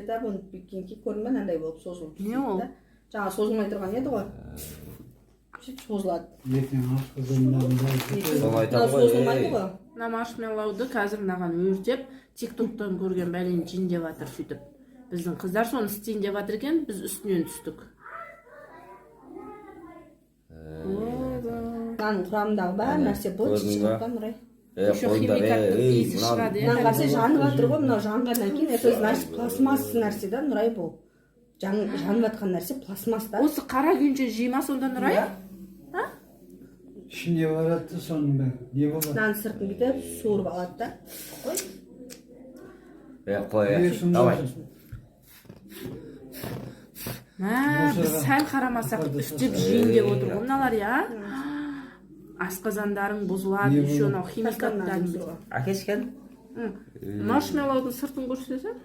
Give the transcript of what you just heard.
да бұны бүйткенке көрдің бе андай болып созылып Не ол? жаңа созылмай тұрған еді ғой сөйтіп созылады ертең ашқызымдарында Соны айтамын созылмайды ғой. ғой Мына маршмеллоуды қазір мынаған өртеп тиктоктан көрген бәлені жин деп жатыр сөйтіп. Біздің қыздар соны істейін деп жатыр екен, біз үстінен түстік. мынаның құрамындағы бәрі нәрсе быт шығып тұр Нұрай Еще химикаттық иісі шығады, иә. мынаның қарасай жанып жатыр ғой мынау жанғаннан кейін это значит пластмасс нәрсе да Нұрай бұл жанып жатқан нәрсе пластмасс та Осы қара күйінше жима сонда Нұрай? ішінде барады соның бәрі не болады мынаның сыртын бүйтіп суырып алады да қой Қой, давай. Біз сәл қарамасақ үстеп жиын деп отыр ғой мыналар, иә? Асқазандарың бұзылады, еще анау химикаттарын. Әкешкен? Маршмеллоудың сыртын көрсетесің?